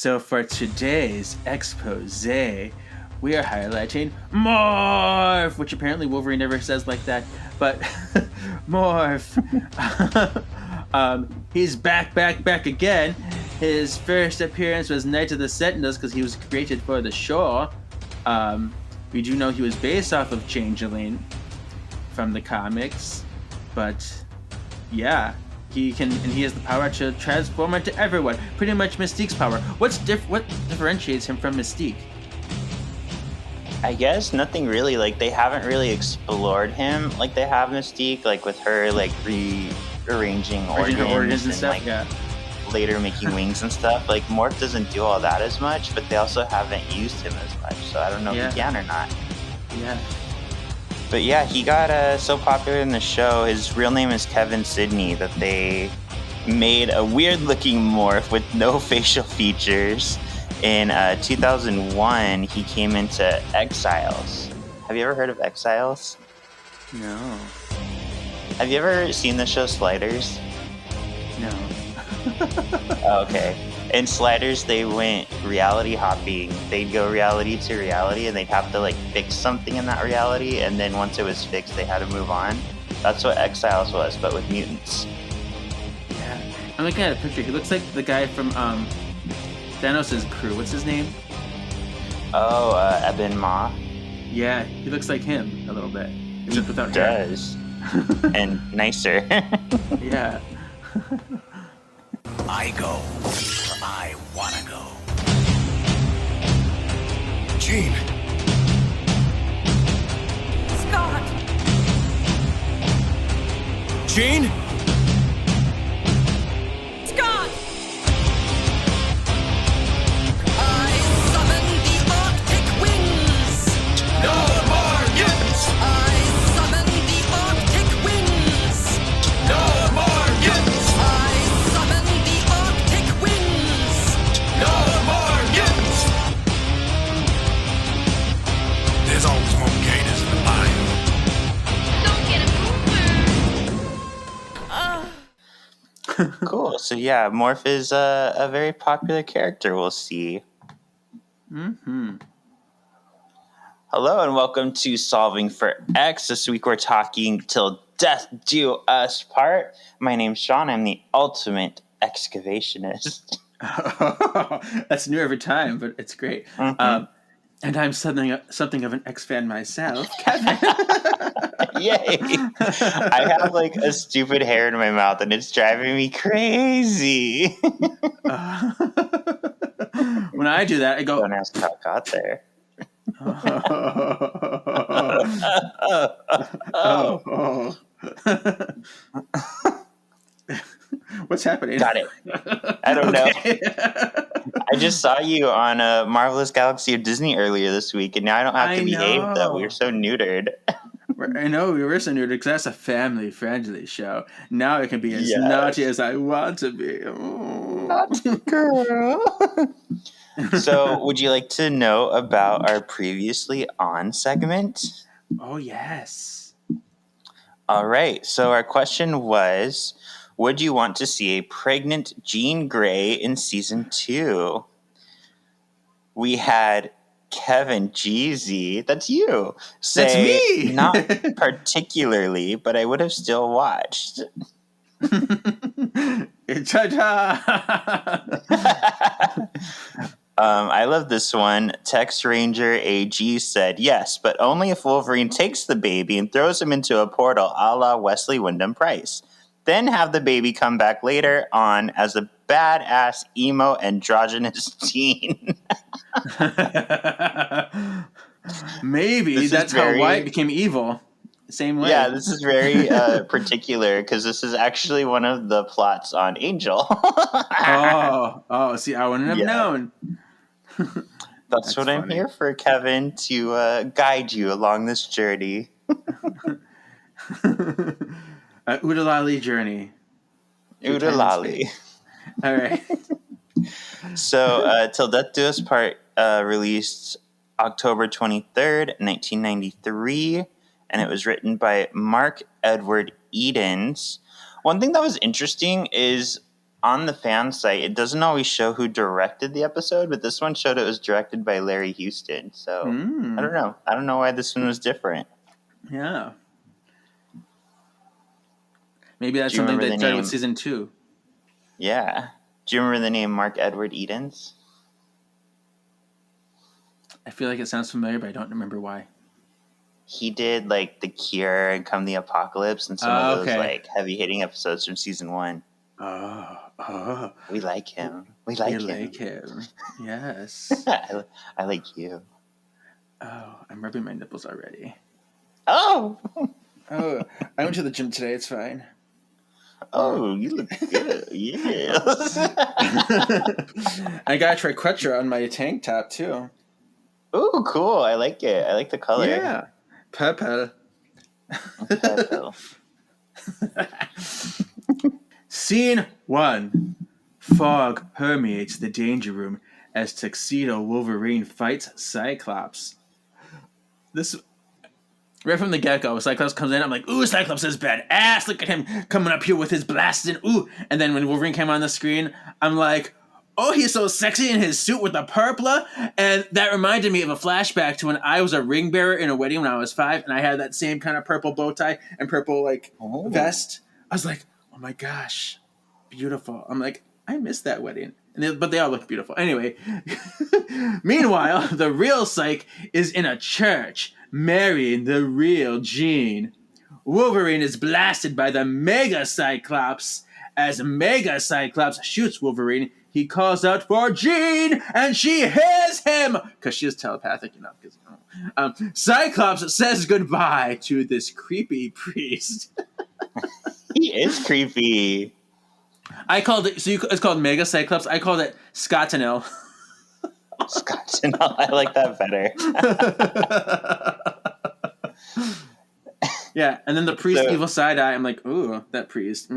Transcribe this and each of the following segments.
So for today's expose, we are highlighting Morph, which apparently Wolverine never says like that, but Morph. He's back again. His first appearance was Night of the Sentinels because he was created for the show. We do know he was based off of Changeling from the comics, but yeah, he has the power to transform into everyone. Pretty much Mystique's power. What differentiates him from Mystique? I guess nothing really. Like, they haven't really explored him like they have Mystique, like with her like rearranging organs and stuff. Like, yeah. Later making wings and stuff. Like, Morph doesn't do all that as much, but they also haven't used him as much. So I don't know if he can or not. Yeah. But yeah, he got so popular in the show. His real name is Kevin Sidney, that they made a weird-looking Morph with no facial features. In 2001, he came into Exiles. Have you ever heard of Exiles? No. Have you ever seen the show Sliders? No. Okay. In Sliders, they went reality hopping. They'd go reality to reality, and they'd have to like fix something in that reality, and then once it was fixed, they had to move on. That's what Exiles was, but with mutants. Yeah. I'm looking at a picture. He looks like the guy from Thanos' crew. What's his name? Oh, Eben Ma. Yeah, he looks like him a little bit. Except without hair. Does. And nicer. Yeah. I go where I wanna go. Jean! Scott! Jean? Scott! I summon the Arctic winds! No more mutants! I summon the Arctic winds! No more mutants! I summon the Arctic winds! No more mutants! There's always more gators in the bayou. Don't get a boomer. Cool. So yeah, Morph is a very popular character, we'll see. Mm-hmm. Hello and welcome to Solving for X. This week we're talking Till Death Do Us Part. My name's Sean. I'm the ultimate excavationist. That's new every time, but it's great. Mm-hmm. And I'm something of an X-fan myself, Kevin. Yay! I have like a stupid hair in my mouth and it's driving me crazy. When I do that, I go... Don't ask how it got there. What's happening? Got it. I don't know. I just saw you on Marvelous Galaxy of Disney earlier this week, and now I don't have to behave that we're so neutered. I know we were so neutered because that's a family-friendly show. Now I can be as naughty as I want to be. Oh. Naughty girl. So, would you like to know about our previously on segment? Oh, yes. All right. So, our question was, would you want to see a pregnant Jean Grey in season 2? We had Kevin Jeezy, that's you, say, that's me. Not particularly, but I would have still watched. I love this one. Text Ranger AG said, yes, but only if Wolverine takes the baby and throws him into a portal a la Wesley Wyndham-Pryce. Then have the baby come back later on as a badass emo androgynous teen. Maybe that's how Wyatt became evil. Same way. Yeah, this is very particular because this is actually one of the plots on Angel. See, I wouldn't have known. That's what funny. I'm here for, Kevin, to guide you along this journey. Oodalali journey. Oodalali. All right. So, Till Death Do Us Part released October 23rd, 1993, and it was written by Mark Edward Edens. One thing that was interesting is on the fan site, it doesn't always show who directed the episode, but this one showed it was directed by Larry Houston. So I don't know. I don't know why this one was different. Yeah. Maybe that's Do you something remember they the started name? with season 2. Yeah. Do you remember the name Mark Edward Edens? I feel like it sounds familiar, but I don't remember why. He did like The Cure and Come the Apocalypse and some of those Okay. like heavy hitting episodes from season 1. Oh, We like him. We you like him. like him. Yes. I like you. Oh, I'm rubbing my nipples already. Oh, Oh, I went to the gym today. It's fine. oh, you look good. Yes. I got a triquetra on my tank top too. Oh, cool. I like it. I like the color. Yeah, purple. Purple. Scene 1. Fog permeates the danger room as Tuxedo Wolverine fights Cyclops. This right from the get-go, Cyclops comes in, I'm like, ooh, Cyclops is badass. Look at him coming up here with his blasting. Ooh. And then when Wolverine came on the screen, I'm like, oh, he's so sexy in his suit with the purpla. And that reminded me of a flashback to when I was a ring bearer in a wedding when I was 5, and I had that same kind of purple bow tie and purple vest. I was like, oh my gosh, beautiful. I'm like, I missed that wedding. But they all look beautiful. Anyway, meanwhile, the real Psych is in a church marrying the real Jean. Wolverine is blasted by the Mega Cyclops. As Mega Cyclops shoots Wolverine, he calls out for Jean, and she hears him because she is telepathic enough. Cyclops says goodbye to this creepy priest. He is creepy. I called it. It's called Mega Cyclops. I called it Scottinell. Scott, no, I like that better. Yeah, and then the priest, So- evil side eye. I'm like, ooh, that priest.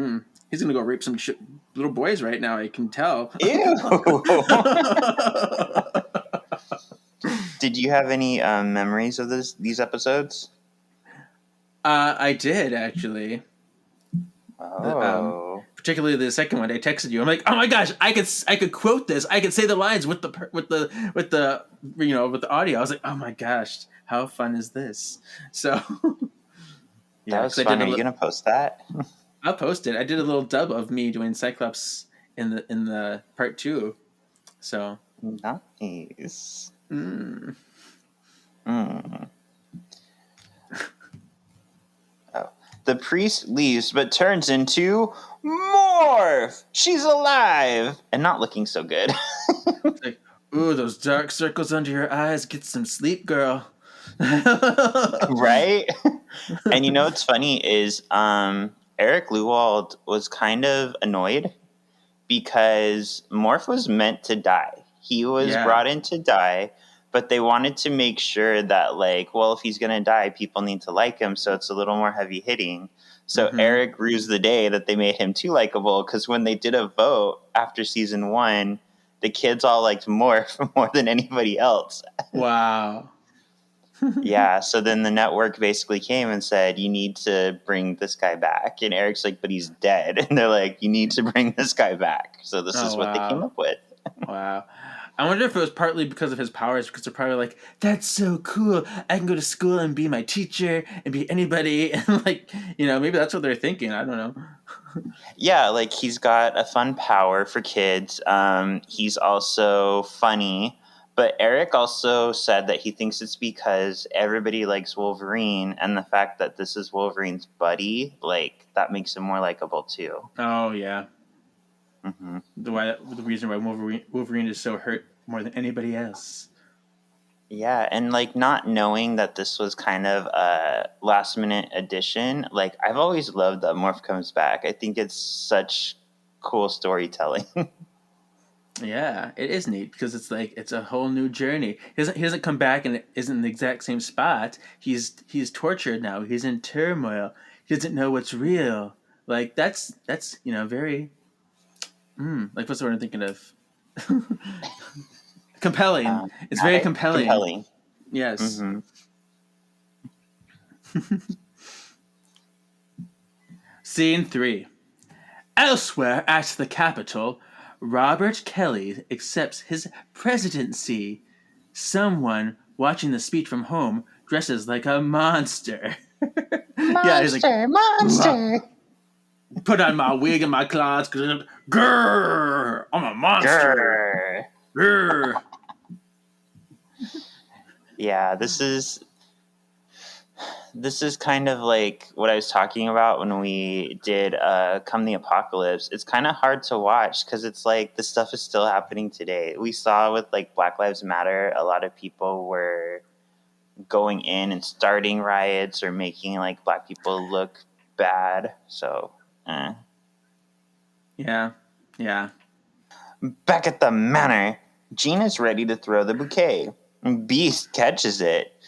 He's gonna go rape some little boys right now. I can tell. Ew. Did you have any memories of these episodes? I did actually. Oh. Particularly the second one. I texted you. I'm like, oh my gosh, I could quote this. I could say the lines with the audio. I was like, oh my gosh, how fun is this? So. That was fun. Are you gonna post that? I'll post it. I did a little dub of me doing Cyclops in the part 2. So Nice. Oh, the priest leaves, but turns into Morph. She's alive and not looking so good. like, ooh, those dark circles under your eyes. Get some sleep, girl. Right? And you know what's funny is Eric Lewald was kind of annoyed because Morph was meant to die. He was brought in to die, but they wanted to make sure that, like, well, if he's going to die, people need to like him, so it's a little more heavy hitting. So Eric rues the day that they made him too likable, because when they did a vote after season 1, the kids all liked Morph more than anybody else. Wow. Yeah, so then the network basically came and said, you need to bring this guy back. And Eric's like, but he's dead. And they're like, you need to bring this guy back. So this is what they came up with. Wow. I wonder if it was partly because of his powers, because they're probably like, that's so cool. I can go to school and be my teacher and be anybody. And like, maybe that's what they're thinking. I don't know. Yeah, like he's got a fun power for kids. He's also funny. But Eric also said that he thinks it's because everybody likes Wolverine, and the fact that this is Wolverine's buddy, like, that makes him more likable too. Oh, yeah. Mm-hmm. The reason why Wolverine is so hurt more than anybody else. Yeah, and like not knowing that this was kind of a last minute addition, like I've always loved that Morph comes back. I think it's such cool storytelling. Yeah, it is neat because it's like it's a whole new journey. He doesn't come back and it isn't in the exact same spot. He's tortured now. He's in turmoil. He doesn't know what's real. Like that's very like what's the word I'm thinking of? Compelling. It's very compelling. Yes. Mm-hmm. Scene 3. Elsewhere at the Capitol, Robert Kelly accepts his presidency. Someone watching the speech from home dresses like a monster. Yeah, he's like, monster. put on my wig and my claws. Grrr, I'm a monster. Grr. Grrr. Yeah, this is kind of like what I was talking about when we did Come the Apocalypse. It's kind of hard to watch because it's like this stuff is still happening today. We saw with like Black Lives Matter, a lot of people were going in and starting riots or making like black people look bad. So, Yeah. Back at the manor, Jean is ready to throw the bouquet. Beast catches it.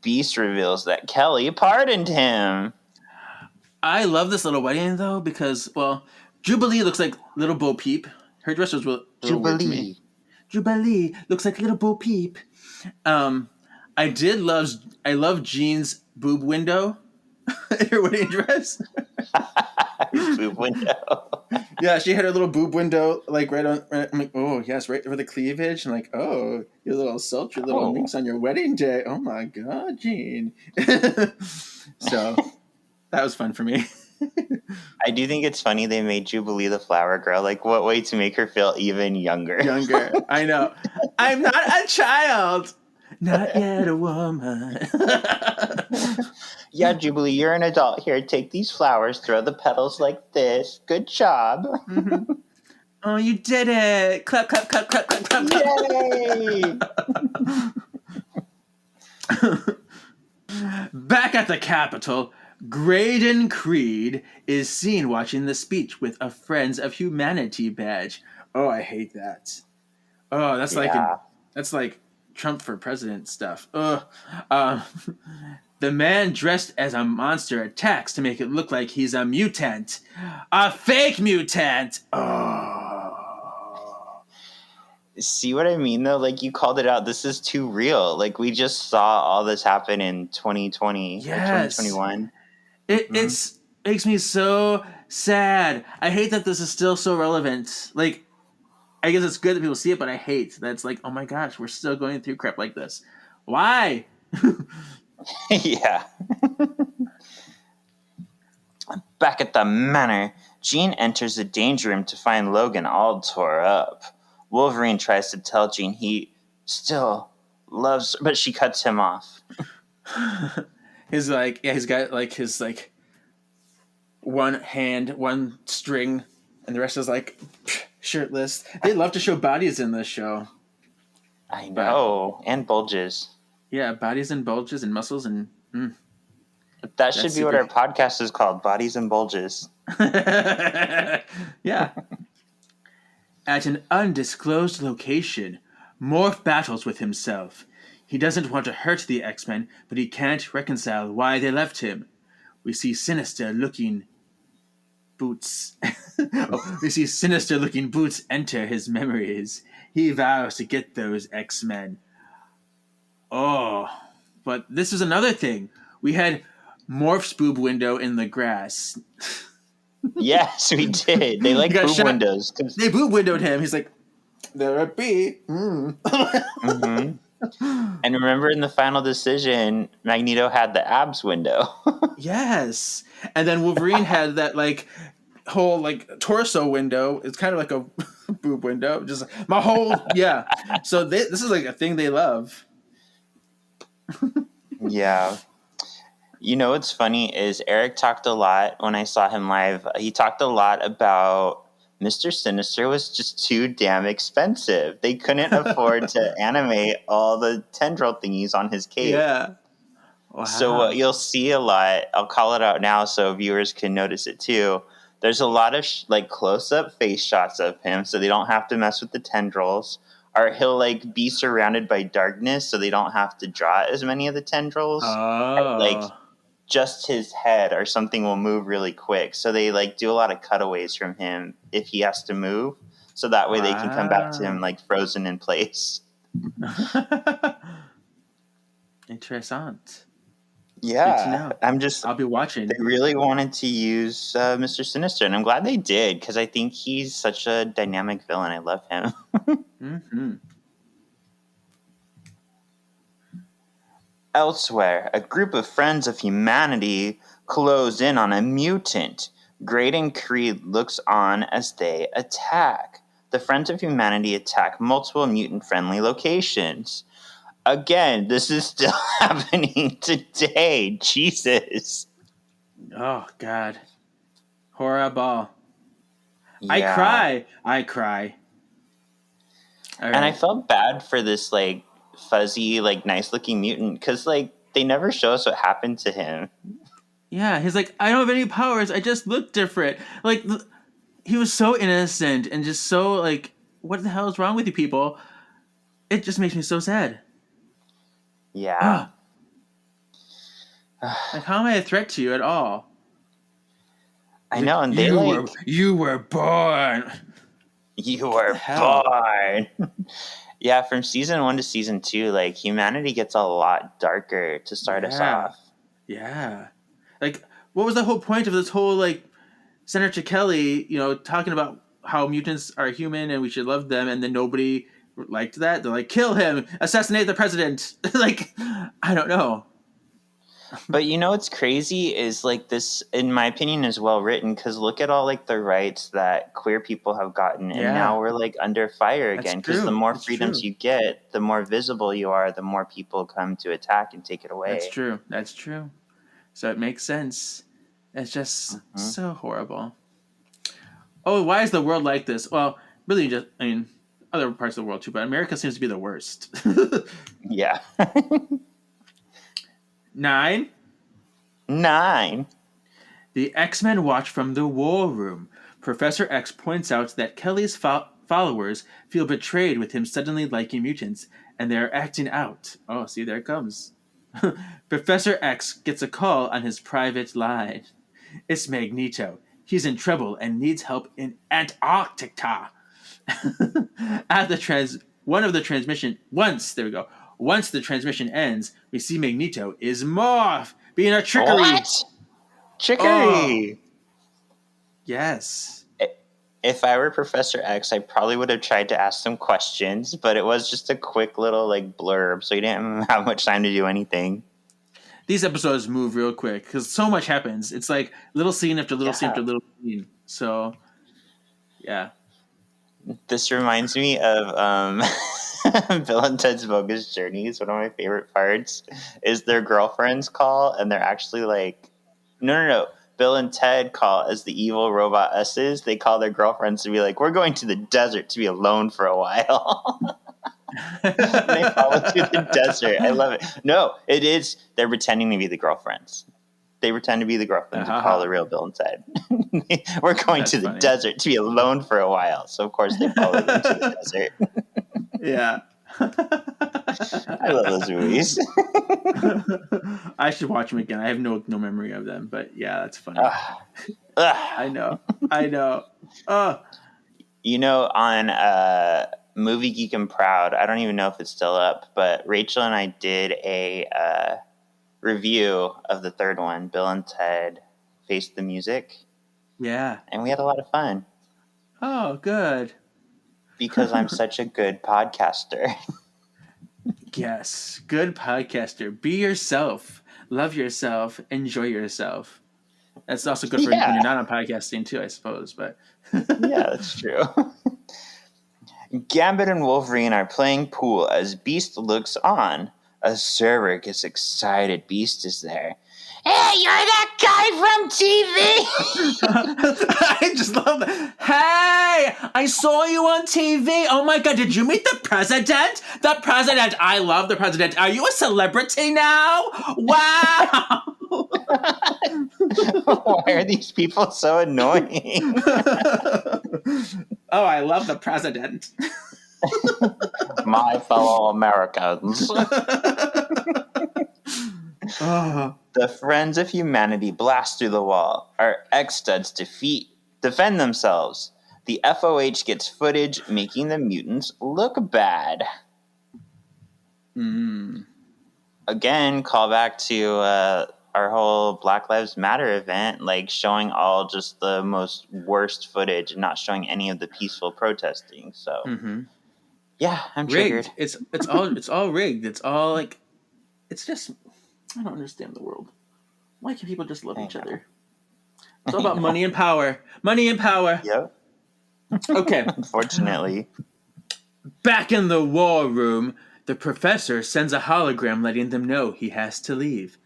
Beast reveals that Kelly pardoned him. I love this little wedding though because, well, Jubilee looks like little Bo Peep. Her dress was a little weird to me. Jubilee looks like little Bo Peep. I love Jean's boob window in her wedding dress. Boob window. Yeah, she had her little boob window like right on. I'm like, oh yes, right over the cleavage. I'm like, oh, your little sultry little minx on your wedding day. Oh my god, Jean. So that was fun for me. I do think it's funny they made Jubilee the flower girl. Like, what way to make her feel even younger? I know. I'm not a child. Not yet a woman. Yeah, Jubilee, you're an adult. Here, take these flowers, throw the petals like this. Good job. Mm-hmm. Oh, you did it. Clap, clap, clap, clap, clap, clap, clap. Yay! Back at the Capitol, Graydon Creed is seen watching the speech with a Friends of Humanity badge. Oh, I hate that. Oh, that's like Trump for president stuff. The man dressed as a monster attacks to make it look like he's a mutant. A fake mutant! Oh. See what I mean, though? Like, you called it out. This is too real. Like, we just saw all this happen in 2020 or 2021. It makes me so sad. I hate that this is still so relevant. Like, I guess it's good that people see it, but I hate that it's like, oh my gosh, we're still going through crap like this. Why? Yeah. Back at the manor, Jean enters the danger room to find Logan all tore up. Wolverine tries to tell Jean he still loves her, but she cuts him off. He's got like his like one hand, one string, and the rest is like shirtless. They love to show bodies in this show. I know, and bulges. Yeah, bodies and bulges and muscles and. That should be what our podcast is called, Bodies and Bulges. Yeah. At an undisclosed location, Morph battles with himself. He doesn't want to hurt the X-Men, but he can't reconcile why they left him. We see Sinister looking boots. We see Sinister looking boots enter his memories. He vows to get those X-Men. Oh, but this is another thing. We had Morph's boob window in the grass. Yes, we did. They like boob windows. They boob windowed him. He's like, there it be. Mm-hmm. And remember in the final decision, Magneto had the abs window. Yes. And then Wolverine had that like whole like torso window. It's kind of like a boob window. Just my whole, yeah. So this is like a thing they love. Yeah. You know what's funny is Eric talked a lot when I saw him live. He talked a lot about Mr. Sinister was just too damn expensive. They couldn't afford to animate all the tendril thingies on his cape. Yeah. Wow. So what you'll see a lot, I'll call it out now so viewers can notice it too. There's a lot of like close-up face shots of him so they don't have to mess with the tendrils. Or he'll like be surrounded by darkness so they don't have to draw as many of the tendrils. Oh. Like just his head or something will move really quick. So they like do a lot of cutaways from him if he has to move. So that way they can come back to him like frozen in place. Interessant. Yeah, know. I'm just. I'll be watching. They really wanted to use Mr. Sinister, and I'm glad they did because I think he's such a dynamic villain. I love him. Mm-hmm. Elsewhere, a group of friends of humanity close in on a mutant. Great and Creed looks on as they attack. The Friends of Humanity attack multiple mutant-friendly locations. Again, this is still happening today. Jesus. Oh God, horrible. Yeah. I cry. All And I right. felt bad for this, like, fuzzy, like, nice-looking mutant because, like, they never show us what happened to him. Yeah, he's like, I don't have any powers. I just look different. Like, he was so innocent and just so like, what the hell is wrong with you people? It just makes me so sad. Yeah. Ugh. Like, how am I a threat to you at all? I He's know, like, and they, like... you were born. You were hell? born. Yeah, from season 1 to season 2, like, humanity gets a lot darker to start us Yeah. off. Yeah. Like, what was the whole point of this whole, like, Senator Kelly, talking about how mutants are human and we should love them, and then nobody liked that? They're like, kill him, assassinate the president. Like, I don't know. But you know what's crazy is, like, this, in my opinion, is well written because look at all, like, the rights that queer people have gotten, and Yeah. now we're, like, under fire That's again because the true. more That's freedoms true. you get, the more visible you are, the more people come to attack and take it away. That's true. That's true. So it makes sense. It's just Mm-hmm. so horrible. Oh, why is the world like this? Well, really, other parts of the world too, but America seems to be the worst. Yeah. 9. 9. The X-Men watch from the War Room. Professor X points out that Kelly's followers feel betrayed with him suddenly liking mutants, and they are acting out. Oh, see, there it comes. Professor X gets a call on his private line. It's Magneto. He's in trouble and needs help in Antarctica. Once the transmission ends, we see Magneto is Morph being a trickery. What? Trickery! Yes. If I were Professor X, I probably would have tried to ask some questions, but it was just a quick little, like, blurb, so you didn't have much time to do anything. These episodes move real quick because so much happens. It's like little scene after little scene after little scene. So, yeah. This reminds me of Bill and Ted's Bogus Journeys. One of my favorite parts is their girlfriends call, and they're actually like, no. Bill and Ted call as the evil robot S's. They call their girlfriends to be like, we're going to the desert to be alone for a while. They follow to the desert. I love it. No, it is. They're pretending to be the girlfriends. They pretend to be the girlfriends and call the real Bill and Ted. We're going to the desert to be alone for a while. So, of course, they follow them to the desert. Yeah. I love those movies. I should watch them again. I have no memory of them, but yeah, that's funny. I know. You know, on Movie Geek and Proud, I don't even know if it's still up, but Rachel and I did a review of the third one, Bill and Ted Face the Music. Yeah. And we had a lot of fun. Oh, good. Because I'm such a good podcaster. Yes, good podcaster. Be yourself. Love yourself. Enjoy yourself. That's also good for when you're not on podcasting too, I suppose. But yeah, that's true. Gambit and Wolverine are playing pool as Beast looks on. A server gets excited. Beast is there. Hey, you're that guy from TV! I just love that. Hey, I saw you on TV. Oh my God, did you meet the president? The president. I love the president. Are you a celebrity now? Wow. Why are these people so annoying? Oh, I love the president. My fellow Americans. The Friends of Humanity blast through the wall. Our X-Studs defend themselves. The FOH gets footage making the mutants look bad. again, call back to our whole Black Lives Matter event, like showing all just the most worst footage and not showing any of the peaceful protesting. So, yeah, I'm Rigged. triggered. It's all rigged. It's all like, it's just, I don't understand the world. Why can't people just love each other? It's all about money and power. Money and power. Yep. Okay. Unfortunately. Back in the war room, the professor sends a hologram letting them know he has to leave.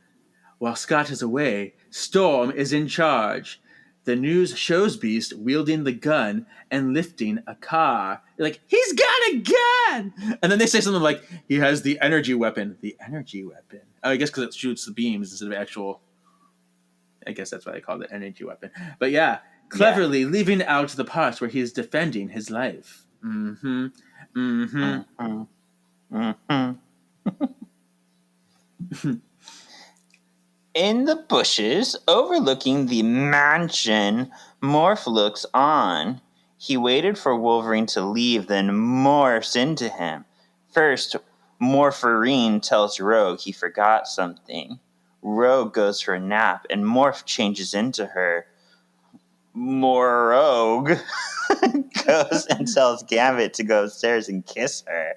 While Scott is away, Storm is in charge. The news shows Beast wielding the gun and lifting a car. You're like, he's got a gun! And then they say something like, he has the energy weapon. The energy weapon. Oh, I guess because it shoots the beams instead of actual... I guess that's why they call it energy weapon. But yeah, cleverly leaving out the parts where he is defending his life. Mm-hmm. In the bushes overlooking the mansion, Morph looks on. He waited for Wolverine to leave, then morphs into him. First, Morpherine tells Rogue he forgot something. Rogue goes for a nap, and Morph changes into her. Rogue goes and tells Gambit to go upstairs and kiss her.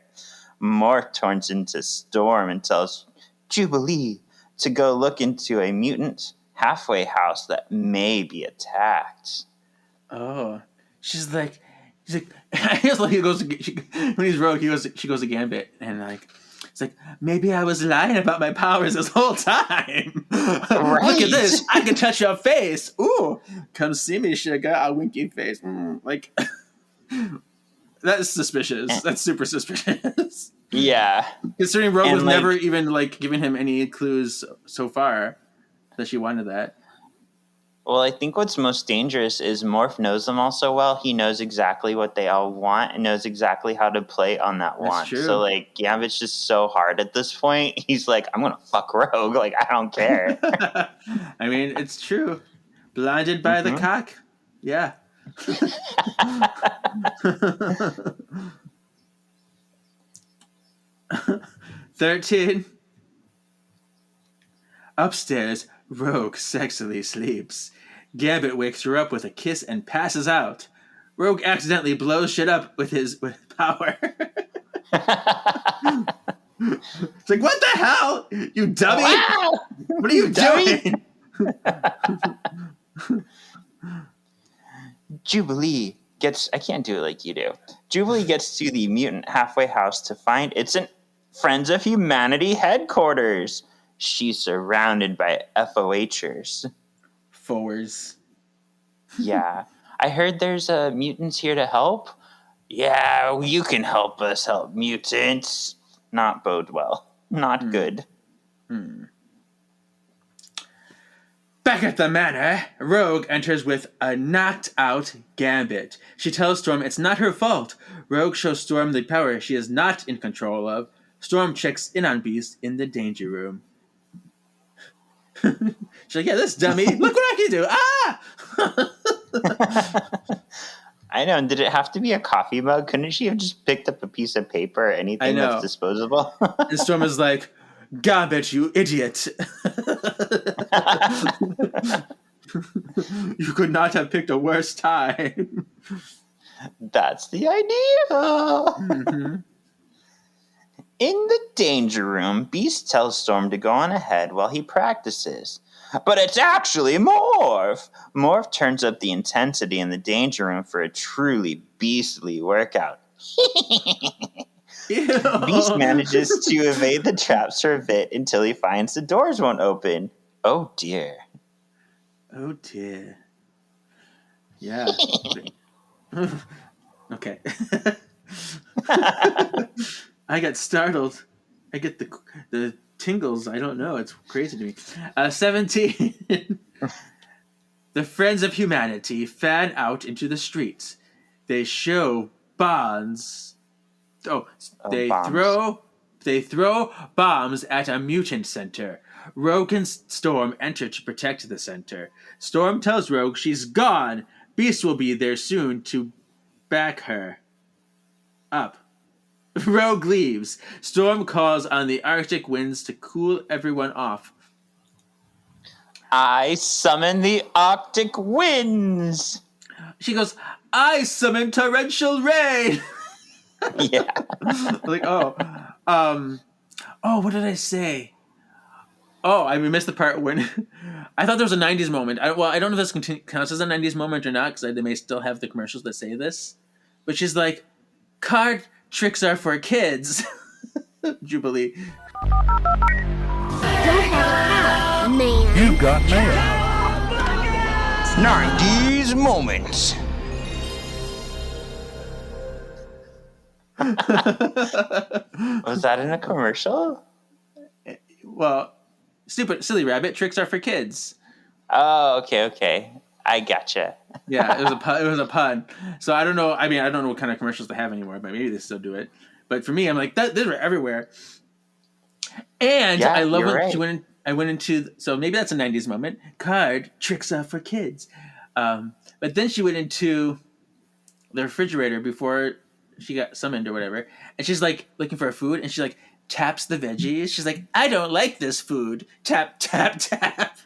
Morph turns into Storm and tells Jubilee to go look into a mutant halfway house that may be attacked. Oh, he's like, I guess like he goes when he's Rogue, she goes to Gambit, and like, it's like, maybe I was lying about my powers this whole time. Right. Look at this, I can touch your face. Ooh, come see me, sugar. A winky face. Like, that's suspicious. That's super suspicious. Yeah. Considering Rogue And, was like, never even like giving him any clues so far that she wanted that. Well, I think what's most dangerous is Morph knows them all so well. He knows exactly what they all want and knows exactly how to play on that want. True. So, like, Gambit's just so hard at this point. He's like, I'm going to fuck Rogue. Like, I don't care. I mean, it's true. Blinded by the cock. Yeah. 13. Upstairs, Rogue sexily sleeps. Gambit wakes her up with a kiss and passes out. Rogue accidentally blows shit up with power. It's like, what the hell? You dummy! Wow! What are you doing? Jubilee gets... I can't do it like you do. Jubilee gets to the mutant halfway house to find it's an Friends of Humanity headquarters. She's surrounded by FOHers. Fours. Yeah. I heard there's mutants here to help. Yeah, you can help us help mutants. Not bode well. Not good. Back at the manor, Rogue enters with a knocked-out Gambit. She tells Storm it's not her fault. Rogue shows Storm the power she is not in control of. Storm checks in on Beast in the danger room. She's like, yeah, this dummy. Look what I can do. Ah! I know. And did it have to be a coffee mug? Couldn't she have just picked up a piece of paper or anything that's disposable? And Storm is like, Gambit, you idiot. You could not have picked a worse time. That's the idea. In the danger room, Beast tells Storm to go on ahead while he practices. But it's actually Morph! Morph turns up the intensity in the danger room for a truly beastly workout. Beast manages to evade the traps for a bit until he finds the doors won't open. Oh dear. Oh dear. Yeah. Okay. I got startled. I get the tingles. I don't know. It's crazy to me. 17. The Friends of Humanity fan out into the streets. They show bonds. They throw bombs at a mutant center. Rogue and Storm enter to protect the center. Storm tells Rogue she's gone. Beast will be there soon to back her up. Rogue leaves. Storm calls on the Arctic winds to cool everyone off. I summon the Arctic winds. She goes, I summon torrential rain. Yeah. Like, what did I say? Oh, I missed the part when I thought there was a 90s moment. I don't know if this counts as a 90s moment or not, because they may still have the commercials that say this. But she's like, card tricks are for kids. Jubilee. Don't have a hat, man. You've got mail. 90s moments. Was that in a commercial? Well, silly rabbit, tricks are for kids. Oh, okay. I gotcha. Yeah, it was a pun. So I don't know. I mean, I don't know what kind of commercials they have anymore, but maybe they still do it. But for me, I'm like, these are everywhere. And Yeah, I love you're when right. I went into. So maybe that's a 90s moment. Card tricks are for kids. But then she went into the refrigerator before she got summoned or whatever, and she's like looking for food, and she like taps the veggies. She's like, I don't like this food. Tap, tap, tap.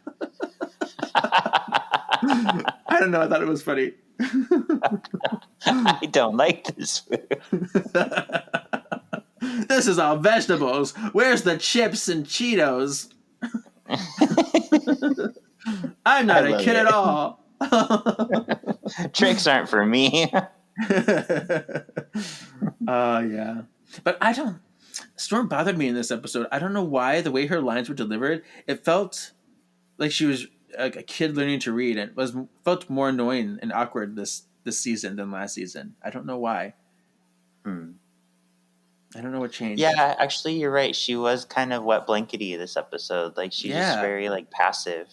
I don't know. I thought it was funny. I don't like this food. This is all vegetables. Where's the chips and Cheetos? I'm not I a love kid it. at all. Tricks aren't for me. Yeah. But Storm bothered me in this episode. I don't know why. The way her lines were delivered, it felt like she was a kid learning to read, and felt more annoying and awkward this season than last season. I don't know why. I don't know what changed. Yeah, actually, you're right. She was kind of wet blankety this episode. Like, she's just very, like, passive.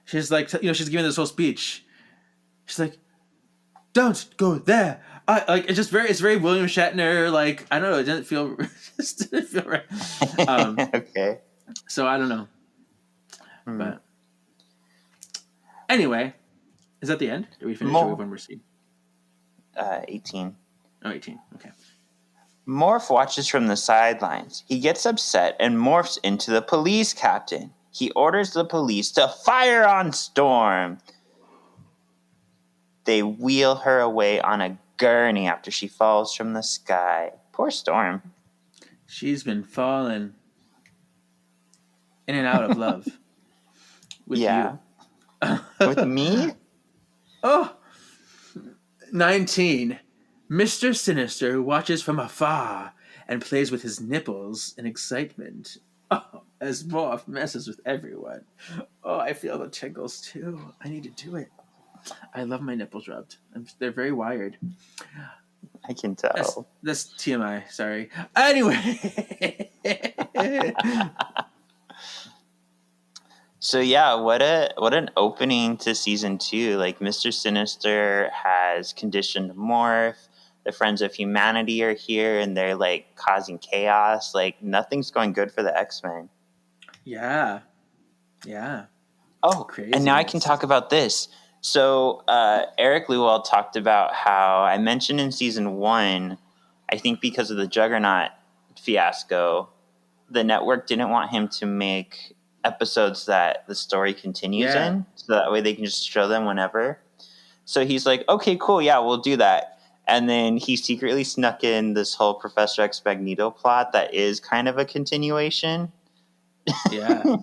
She's like, she's giving this whole speech. She's like, don't go there. It's very William Shatner. Like, I don't know. It didn't feel right. Okay. So I don't know. But anyway, is that the end? Did we finish with one more scene? 18. Oh, 18. Okay. Morph watches from the sidelines. He gets upset and morphs into the police captain. He orders the police to fire on Storm. They wheel her away on a gurney after she falls from the sky. Poor Storm. She's been falling in and out of love with you. With me? Oh, 19. Mr. Sinister, who watches from afar and plays with his nipples in excitement. Oh, as Morph messes with everyone. Oh, I feel the tingles too. I need to do it. I love my nipples rubbed. They're very wired. I can tell. That's TMI. Sorry. Anyway. So yeah, what an opening to season 2. Like, Mr. Sinister has conditioned Morph. The Friends of Humanity are here, and they're like causing chaos. Like, nothing's going good for the X-Men. Yeah. Oh, crazy. And now I can talk about this. So Eric Lewell talked about how I mentioned in season 1, I think because of the Juggernaut fiasco, the network didn't want him to make episodes that the story continues in, so that way they can just show them whenever. So he's like, okay, cool, yeah, we'll do that. And then he secretly snuck in this whole Professor X Magneto plot that is kind of a continuation. Yeah.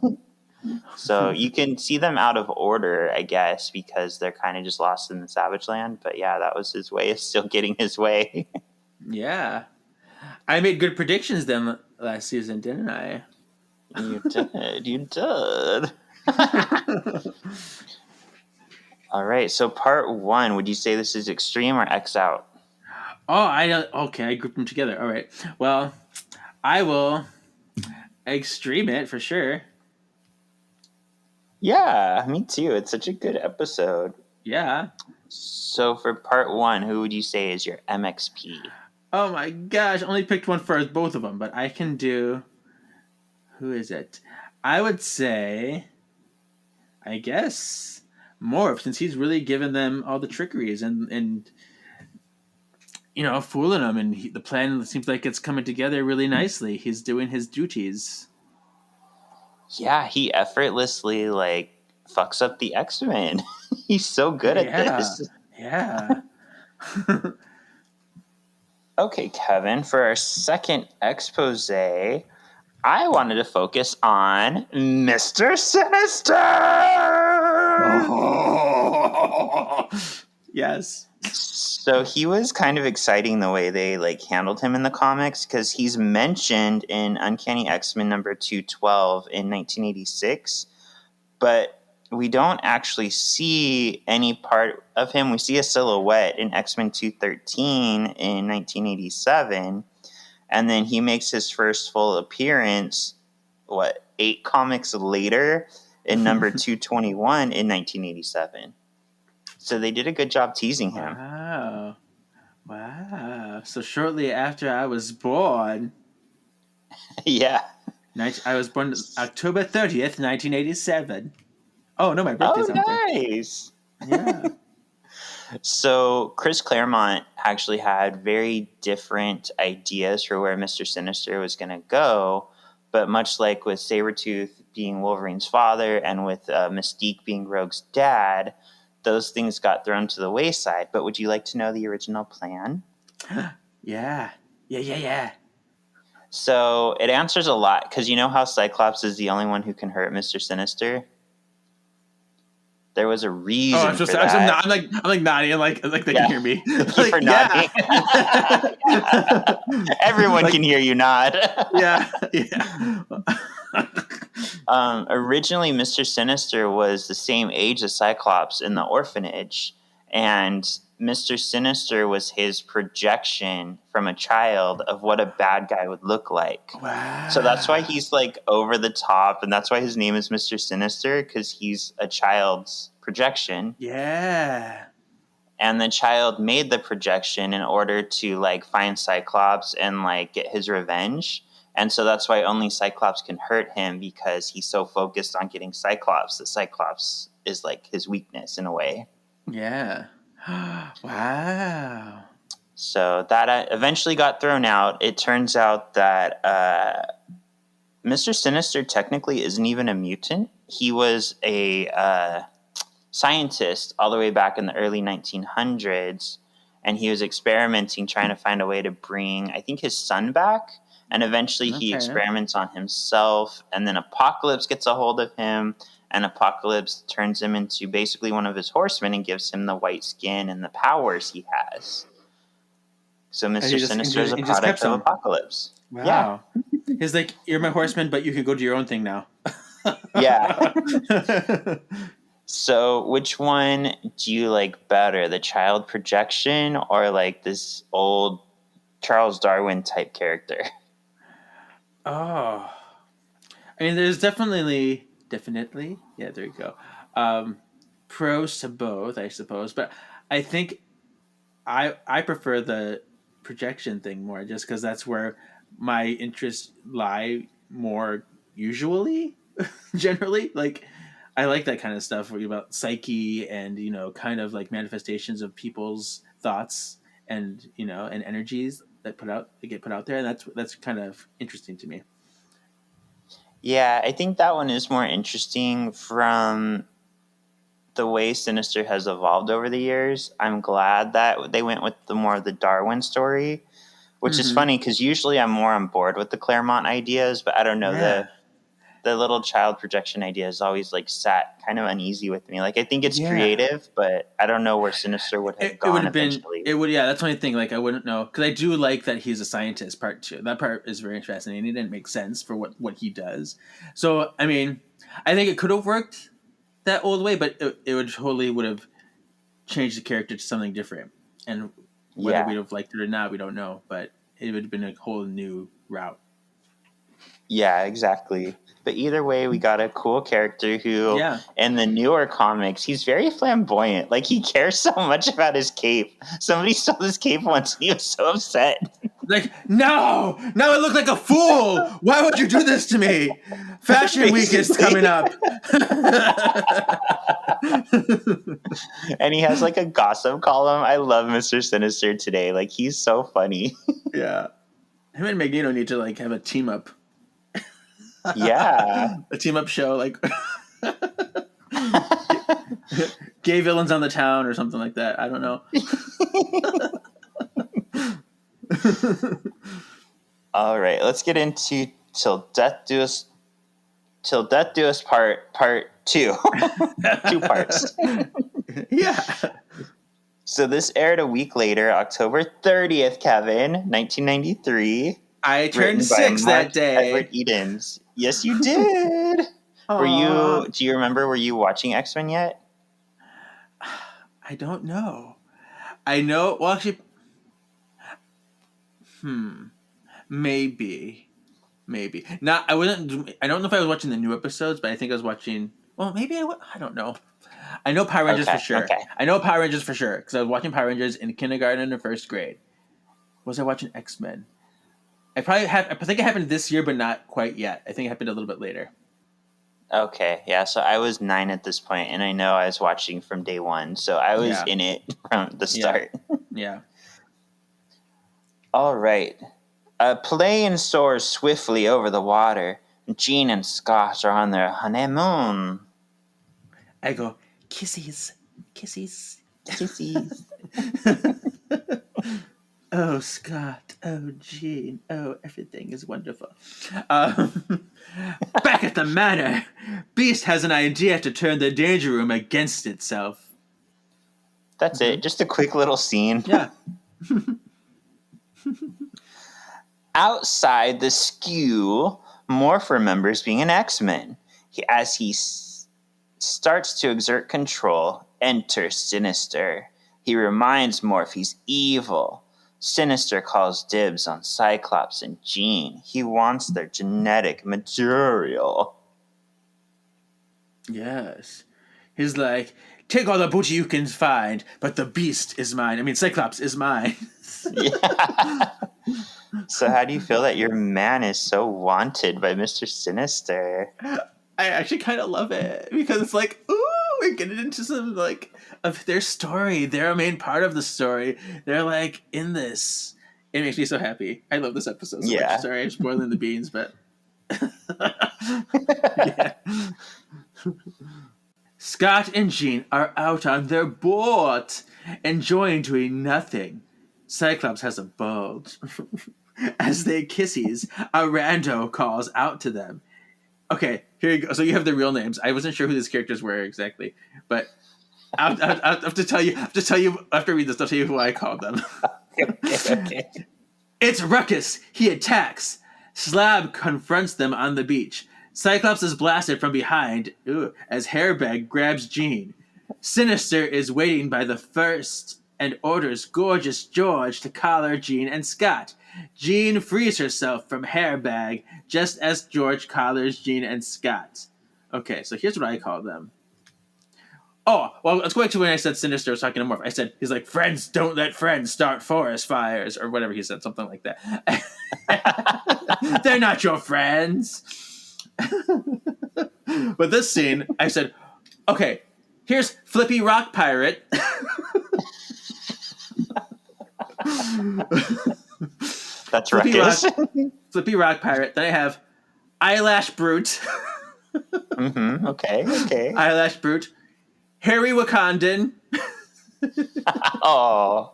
So you can see them out of order, I guess, because they're kind of just lost in the Savage Land. But yeah, that was his way of still getting his way. Yeah. I made good predictions then last season, didn't I? You did. All right, so part 1, would you say this is Extreme or X Out? Oh, I grouped them together. All right. Well, I will extreme it for sure. Yeah, me too. It's such a good episode. Yeah. So for part 1, who would you say is your MXP? Oh my gosh, I only picked one for both of them, but I can do... Who is it? I would say, I guess, Morph, since he's really given them all the trickeries and fooling him, and the plan seems like it's coming together really nicely. He's doing his duties. Yeah, he effortlessly fucks up the X-Men. He's so good at this. Yeah. Okay, Kevin, for our second expose, I wanted to focus on Mr. Sinister! Oh. Yes. So he was kind of exciting the way they handled him in the comics, because he's mentioned in Uncanny X-Men number 212 in 1986, but we don't actually see any part of him. We see a silhouette in X-Men 213 in 1987, and then he makes his first full appearance, 8 comics later, in number 221 in 1987. So they did a good job teasing him. Wow. So shortly after I was born. Yeah. I was born October 30th, 1987. Oh, no, my birthday's on there. Nice. Yeah. So Chris Claremont actually had very different ideas for where Mr. Sinister was going to go, but much like with Sabretooth being Wolverine's father and with Mystique being Rogue's dad, those things got thrown to the wayside. But would you like to know the original plan? Yeah. So it answers a lot, because you know how Cyclops is the only one who can hurt Mr. Sinister? There was a reason for that. I'm like nodding, like they can hear me. Thank you for nodding. Everyone can hear you nod. Yeah. Originally, Mr. Sinister was the same age as Cyclops in the orphanage, and Mr. Sinister was his projection from a child of what a bad guy would look like. Wow. So that's why he's over the top, and that's why his name is Mr. Sinister, because he's a child's projection. Yeah. And the child made the projection in order to find Cyclops and get his revenge. And so that's why only Cyclops can hurt him, because he's so focused on getting Cyclops that Cyclops is his weakness in a way. Yeah. Wow. So that eventually got thrown out. It turns out that Mr. Sinister technically isn't even a mutant. He was a scientist all the way back in the early 1900s, and he was experimenting, trying to find a way to bring, I think, his son back. And eventually he experiments on himself, and then Apocalypse gets a hold of him, and Apocalypse turns him into basically one of his horsemen and gives him the white skin and the powers he has. So Mr. Sinister is a product of Apocalypse. Wow. Yeah. He's like, you're my horseman, but you can go do your own thing now. Yeah. So which one do you like better, the child projection or this old Charles Darwin type character? Oh. I mean, there's definitely, yeah, there you go. Pros to both, I suppose. But I think I prefer the projection thing more, just because that's where my interests lie more usually, generally. I like that kind of stuff about psyche and, kind of manifestations of people's thoughts and, and energies that get put out there. And that's kind of interesting to me. Yeah, I think that one is more interesting from the way Sinister has evolved over the years. I'm glad that they went with more of the Darwin story, which is funny because usually I'm more on board with the Claremont ideas, but I don't know, the little child projection idea is always sat kind of uneasy with me. I think it's creative, but I don't know where Sinister would have gone. It would have been. That's the only thing. I wouldn't know, because I do like that he's a scientist. Part 2, that part is very fascinating. It didn't make sense for what he does. So I mean, I think it could have worked that old way, but it would have changed the character to something different. And whether we'd have liked it or not, we don't know. But it would have been a whole new route. Yeah, exactly. But either way, we got a cool character who, in the newer comics, he's very flamboyant. He cares so much about his cape. Somebody stole his cape once, and he was so upset. No! Now I look like a fool! Why would you do this to me? Fashion Week is coming up. And he has like a gossip column. I love Mr. Sinister today. Like, he's so funny. Yeah. Him and Magneto need to like have a team up. Yeah. A team up show, like gay villains on the town or something like that. I don't know. All right, let's get into Till Death Do Us part 2. 2 parts. Yeah. So this aired a week later, October 30th, Kevin, 1993. I written turned by 6 Mark that day. Edward Edens. Yes, you did. Aw. Do you remember, were you watching X-Men yet? I don't know. I know. Well, actually, maybe. Not. I wasn't. I don't know if I was watching the new episodes, but I think I was watching. Well, maybe I don't know. I know Power Rangers for sure. Okay. I know Power Rangers for sure because I was watching Power Rangers in kindergarten and first grade. Was I watching X-Men? I think it happened this year, but not quite yet. I think it happened a little bit later. Okay, yeah. So I was 9 at this point, and I know I was watching from day 1, so I was in it from the start. Yeah. All right. A plane soars swiftly over the water. Jean and Scott are on their honeymoon. I go, kisses. Kisses. Oh, Scott. Oh, Jean. Oh, everything is wonderful. Back at the manor, Beast has an idea to turn the danger room against itself. That's it. Just a quick little scene. Yeah. Outside the school, Morph remembers being an X-Men. As he starts to exert control, enter Sinister. He reminds Morph he's evil. Sinister calls dibs on Cyclops and Jean. He wants their genetic material. Yes. He's like, take all the booty you can find, but the Beast is mine. I mean, Cyclops is mine. Yeah. So how do you feel that your man is so wanted by Mr. Sinister? I actually kind of love it because it's like, ooh, we're getting into some like of their story. They're a main part of the story. They're like in this. It makes me so happy. I love this episode so much. Sorry, I'm spoiling the beans, but yeah. Scott and Jean are out on their boat, enjoying doing nothing. Cyclops has a bulge. As they kisses, a rando calls out to them. Okay, here you go. So you have the real names. I wasn't sure who these characters were exactly, but I'll have to tell you. After I read this, I'll tell you who I called them. Okay. It's Ruckus. He attacks. Slab confronts them on the beach. Cyclops is blasted from behind as Hairbag grabs Jean. Sinister is waiting by the first and orders Gorgeous George to collar Jean and Scott. Jean frees herself from Hairbag just as George collars Jean and Scott. Okay, so here's what I call them. Oh, well, let's go back to when I said Sinister was talking to Morph. I said, he's like, friends don't let friends start forest fires, or whatever he said, something like that. They're not your friends. But this scene, I said, okay, here's Flippy Rock Pirate. That's Ruckus. Flippy Rock Pirate. Then I have Eyelash Brute. Okay. Eyelash Brute. Harry Wakandan. Oh.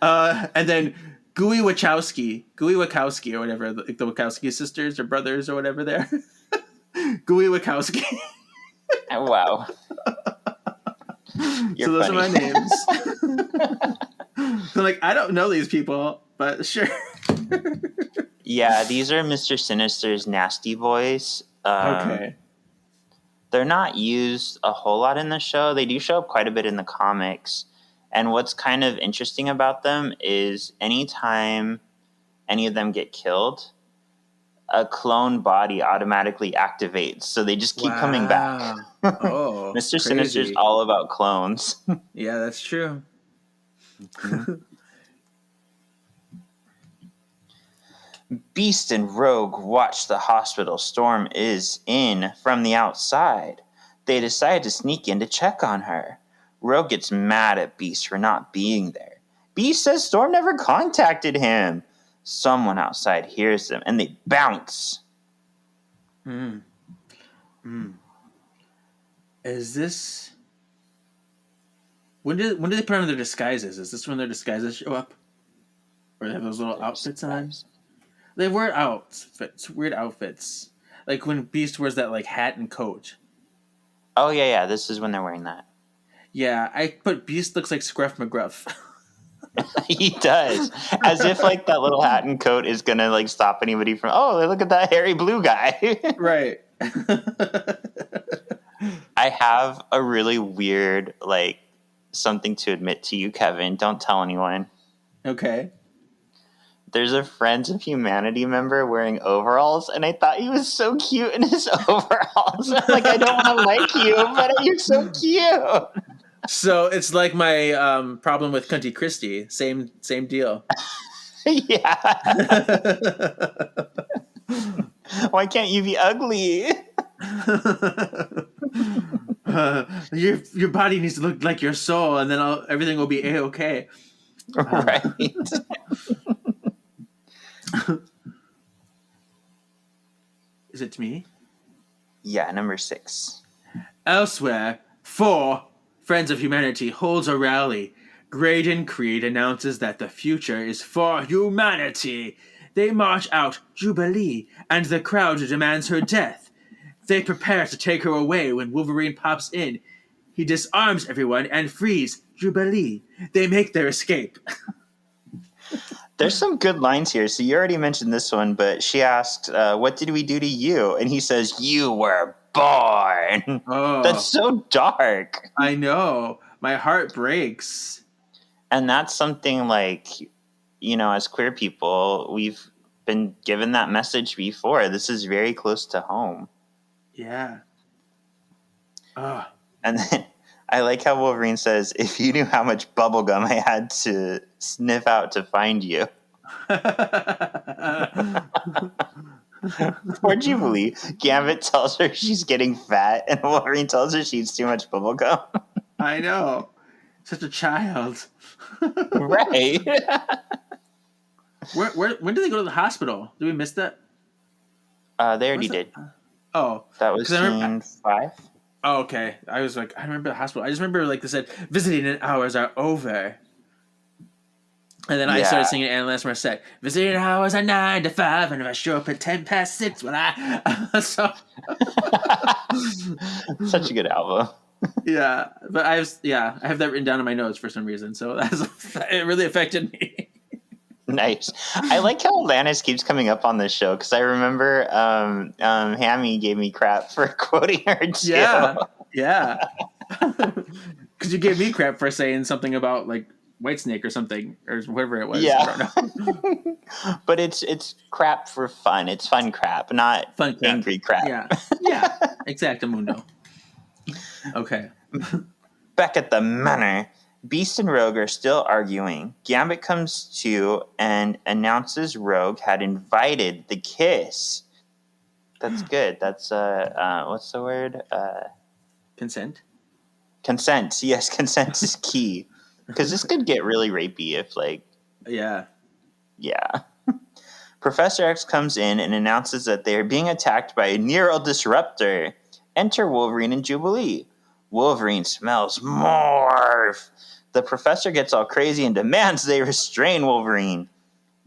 And then Gooey Wachowski, or whatever, the Wachowski sisters or brothers or whatever they're. Gooey Wachowski. Wow. So those are my names. So like, I don't know these people, but sure. Yeah, these are Mr. Sinister's nasty boys. Okay. They're not used a whole lot in the show. They do show up quite a bit in the comics. And what's kind of interesting about them is anytime any of them get killed, a clone body automatically activates. So they just keep coming back. Oh, Mr. crazy. Sinister's all about clones. Yeah, that's true. Beast and Rogue watch the hospital Storm is in from the outside. They decide to sneak in to check on her. Rogue gets mad at Beast for not being there. Beast says Storm never contacted him. Someone outside hears them, and they bounce. Is this... When did they put on their disguises? Is this when their disguises show up? Or they have those little outfits on? They wear outfits, weird outfits. Like when Beast wears that like hat and coat. Oh, yeah, this is when they're wearing that. Yeah, I put Beast looks like Scruff McGruff. He does. As if like that little hat and coat is gonna like stop anybody from, oh, look at that hairy blue guy. Right. I have a really weird, like, something to admit to you, Kevin. Don't tell anyone. Okay. There's a Friends of Humanity member wearing overalls, and I thought he was so cute in his overalls. I'm like, I don't want to like you, but you're so cute. So it's like my problem with Cunty Christie. Same deal. Yeah. Why can't you be ugly? Your body needs to look like your soul, and then everything will be a-okay. Right. Is it to me? Yeah, number 6. Elsewhere, 4 Friends of Humanity holds a rally. Graydon Creed announces that the future is for humanity. They march out Jubilee, and the crowd demands her death. They prepare to take her away when Wolverine pops in. He disarms everyone and frees Jubilee. They make their escape. There's some good lines here. So you already mentioned this one, but she asks, what did we do to you? And he says, you were born. Oh, That's so dark. I know. My heart breaks. And that's something like, you know, as queer people, we've been given that message before. This is very close to home. Yeah. Oh. And then I like how Wolverine says, if you knew how much bubblegum I had to sniff out to find you. Poor Jubilee. Gambit tells her she's getting fat, and Wolverine tells her she eats too much bubblegum. I know. Such a child. Right. When did they go to the hospital? Did we miss that? They already did. Oh. That was scene 5. Oh, okay. I was like, I remember the hospital. I just remember, like, they said, visiting hours are over. And then I started singing Alanis Morissette. Visiting hours are 9 to 5, and if I show up at 10 past 6, well, so... Such a good album. Yeah, but I have that written down in my notes for some reason, so it really affected me. Nice. I like how Alanis keeps coming up on this show, because I remember Hammy gave me crap for quoting her too. Yeah. Because you gave me crap for saying something about like Whitesnake or something, or whatever it was. Yeah. I don't know. But it's crap for fun. It's fun crap, not Fun crap. angry crap. Yeah. Exactamundo. Okay. Back at the manor, Beast and Rogue are still arguing. Gambit comes to and announces Rogue had invited the kiss. That's good. That's what's the word? Consent. Consent. Yes, consent is key. Because this could get really rapey if, like... Yeah. Yeah. Professor X comes in and announces that they are being attacked by a neural disruptor. Enter Wolverine and Jubilee. Wolverine smells Morph. The professor gets all crazy and demands they restrain Wolverine.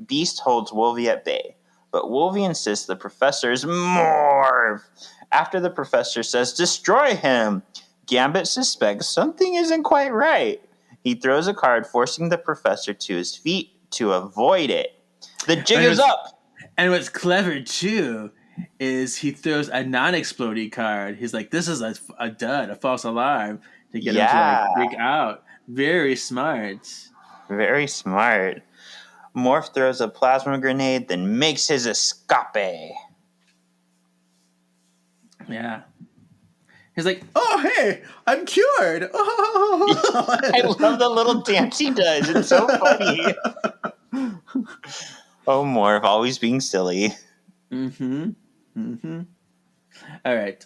Beast holds Wolvie at bay, but Wolvie insists the professor is Morph. After the professor says destroy him, Gambit suspects something isn't quite right. He throws a card, forcing the professor to his feet to avoid it. The jig is up! And what's clever, too, is he throws a non-exploding card. He's like, this is a dud, a false alarm, to get him to like freak out. Very smart. Very smart. Morph throws a plasma grenade, then makes his escape. Yeah. He's like, oh, hey, I'm cured. Oh. I love the little dance he does. It's so funny. Oh, Morph, always being silly. Mm-hmm. Mm-hmm. All right.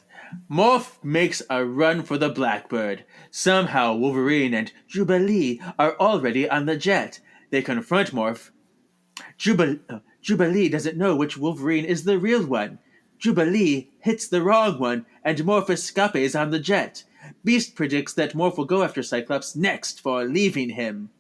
Morph makes a run for the Blackbird. Somehow, Wolverine and Jubilee are already on the jet. They confront Morph. Jubilee doesn't know which Wolverine is the real one. Jubilee hits the wrong one, and Morph escapes on the jet. Beast predicts that Morph will go after Cyclops next for leaving him.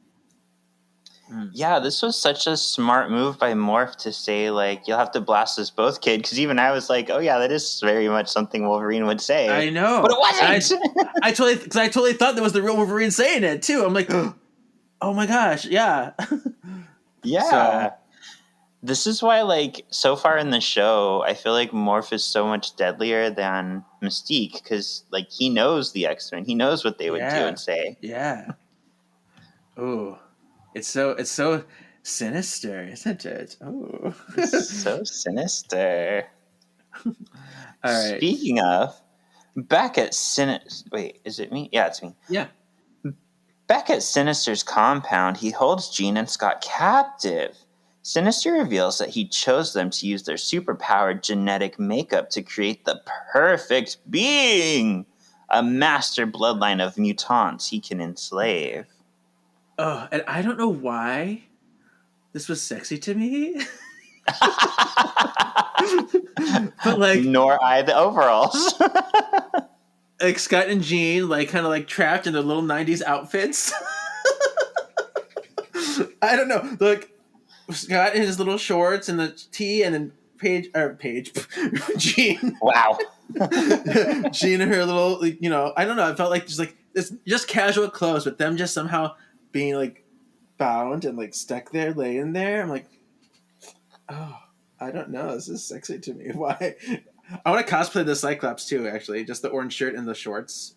Yeah, this was such a smart move by Morph to say, like, you'll have to blast us both, kid. Because even I was like, oh, yeah, that is very much something Wolverine would say. I know. But it wasn't! I totally thought that was the real Wolverine saying it, too. I'm like, oh my gosh, yeah. Yeah. So- This is why, like, so far in the show, I feel like Morph is so much deadlier than Mystique. Because, like, he knows the X-Men. He knows what they would do and say. Yeah. Ooh. It's so sinister, isn't it? Oh. So sinister. All right. Speaking of, back at wait, is it me? Yeah, it's me. Yeah. Back at Sinister's compound, he holds Jean and Scott captive. Sinister reveals that he chose them to use their superpowered genetic makeup to create the perfect being, a master bloodline of mutants he can enslave. Oh, and I don't know why this was sexy to me. But like, Nor I the overalls. like Scott and Jean, like kind of like trapped in their little '90s outfits. I don't know, like Scott in his little shorts and the tee, and then Jean. Wow. Jean and her little, like, you know, I don't know. I felt like it's just casual clothes, but them just somehow being like bound and like stuck there, laying there. I'm like, oh, I don't know. This is sexy to me. Why? I want to cosplay the Cyclops too. Actually, just the orange shirt and the shorts.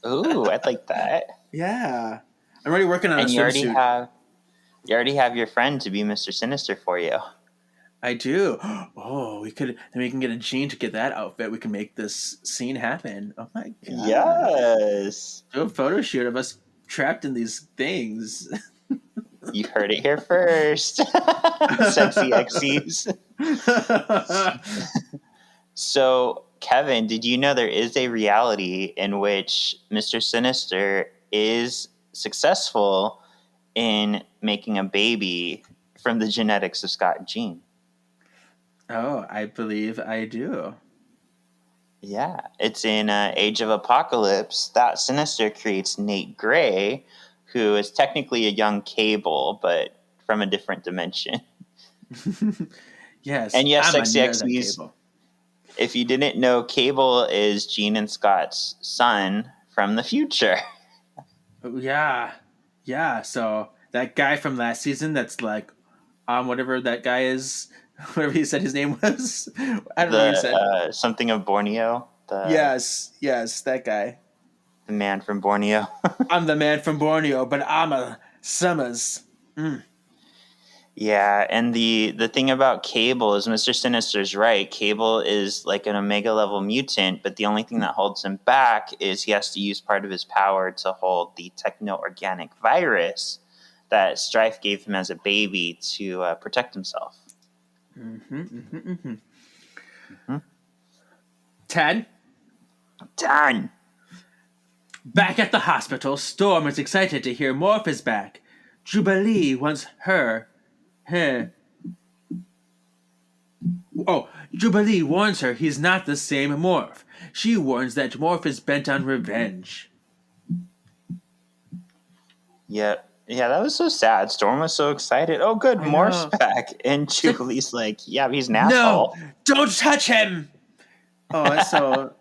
Ooh, I'd like that. Yeah, I'm already working on And a you swimsuit. already have your friend to be Mr. Sinister for you. I do. Oh, we can get a Jean to get that outfit. We can make this scene happen. Oh my god! Yes. Do a photo shoot of us trapped in these things. You heard it here first. Sexy Xy's. So, Kevin, did you know there is a reality in which Mr. Sinister is successful in making a baby from the genetics of Scott and Jean? Oh, I believe I do. Yeah, it's in Age of Apocalypse that Sinister creates Nate Gray, who is technically a young Cable, but from a different dimension. Yes. And yes, I'm a Sexy nerd at Xy's. Cable. If you didn't know, Cable is Jean and Scott's son from the future. Oh, yeah. Yeah. So that guy from last season that's like, whatever that guy is, whatever he said his name was. I don't know what he said. Something of Borneo. Yes, that guy. The man from Borneo. I'm the man from Borneo, but I'm a Summers. Yeah, and the thing about Cable is Mr. Sinister's right. Cable is like an Omega level mutant, but the only thing that holds him back is he has to use part of his power to hold the techno-organic virus that Strife gave him as a baby to protect himself. Ted? Done. Back at the hospital, Storm is excited to hear Morph is back. Jubilee wants her. Jubilee warns her he's not the same Morph. She warns that Morph is bent on revenge. Yep. Yeah, that was so sad. Storm was so excited. Oh, good, I Morph's know. back. And Jubilee's like, yeah, he's an asshole. No! Don't touch him! Oh, that's so...